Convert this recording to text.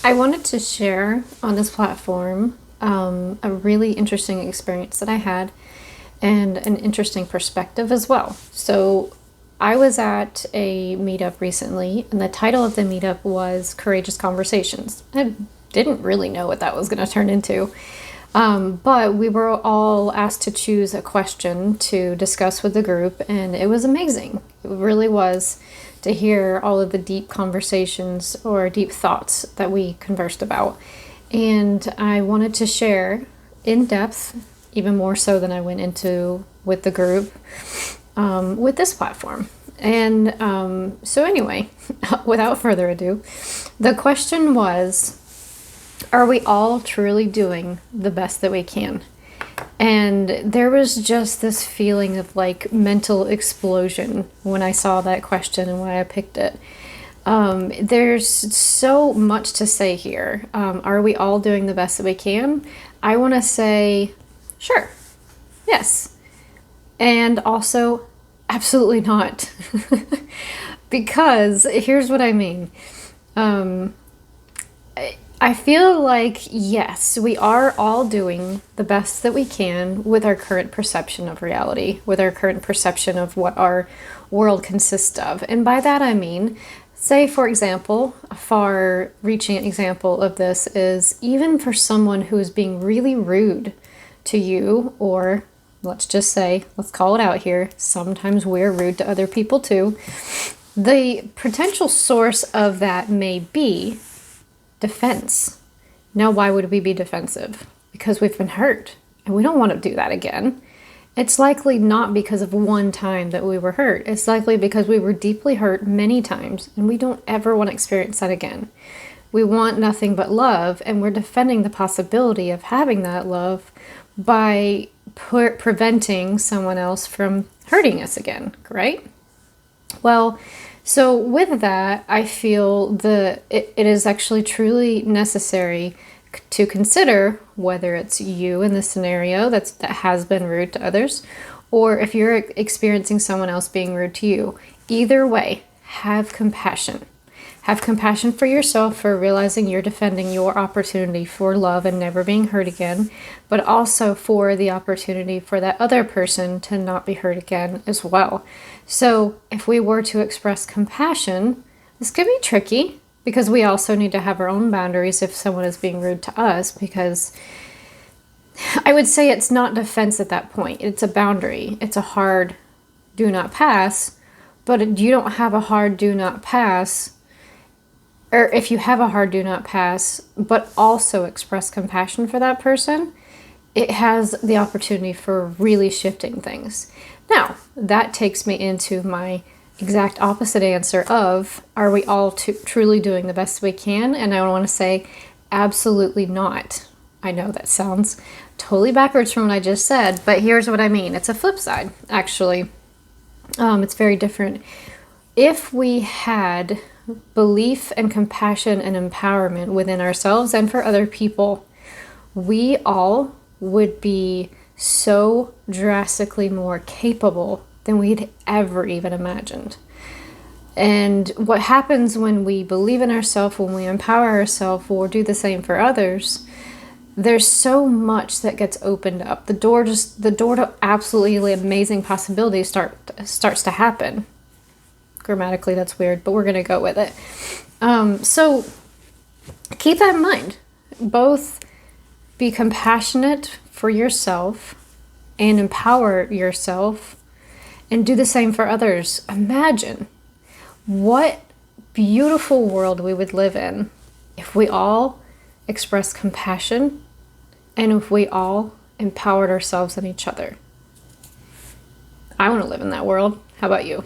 I wanted to share on this platform a really interesting experience that I had and an interesting perspective as well. So, I was at a meetup recently, and the title of the meetup was Courageous Conversations. I didn't really know what that was going to turn into, but we were all asked to choose a question to discuss with the group, and it was amazing. It really was to hear all of the deep conversations or deep thoughts that we conversed about. And I wanted to share in depth, even more so than I went into with the group, with this platform. And so, anyway, without further ado, the question was, are we all truly doing the best that we can? And there was just this feeling of like mental explosion when I saw that question and why I picked it. There's so much to say here. Are we all doing the best that we can? I want to say, sure, yes. And also, absolutely not. Because here's what I mean. I feel like, yes, we are all doing the best that we can with our current perception of reality, with our current perception of what our world consists of. And by that I mean, say, for example, a far reaching example of this is even for someone who is being really rude to you, or let's just say, let's call it out here, sometimes we're rude to other people too. The potential source of that may be defense. Now, why would we be defensive? Because we've been hurt and we don't want to do that again. It's likely not because of one time that we were hurt. It's likely because we were deeply hurt many times and we don't ever want to experience that again. We want nothing but love, and we're defending the possibility of having that love by preventing someone else from hurting us again, right? Well, so with that, I feel it is actually truly necessary to consider whether it's you in the scenario that has been rude to others, or if you're experiencing someone else being rude to you. Either way, have compassion. Have compassion for yourself for realizing you're defending your opportunity for love and never being hurt again, but also for the opportunity for that other person to not be hurt again as well. So if we were to express compassion, this could be tricky because we also need to have our own boundaries if someone is being rude to us, because I would say it's not defense at that point. It's a boundary. It's a hard do not pass, but you don't have a hard do not pass. Or if you have a hard do not pass, but also express compassion for that person, it has the opportunity for really shifting things. Now, that takes me into my exact opposite answer of, are we all truly doing the best we can? And I want to say, absolutely not. I know that sounds totally backwards from what I just said, but here's what I mean. It's a flip side, actually. It's very different. If we had belief and compassion and empowerment within ourselves and for other people, we all would be so drastically more capable than we'd ever even imagined. And what happens when we believe in ourselves, when we empower ourselves, or do the same for others, there's so much that gets opened up. The door to absolutely amazing possibilities starts to happen. Grammatically, that's weird, but we're going to go with it. So keep that in mind. Both be compassionate for yourself and empower yourself, and do the same for others. Imagine what beautiful world we would live in if we all expressed compassion and if we all empowered ourselves and each other. I want to live in that world. How about you?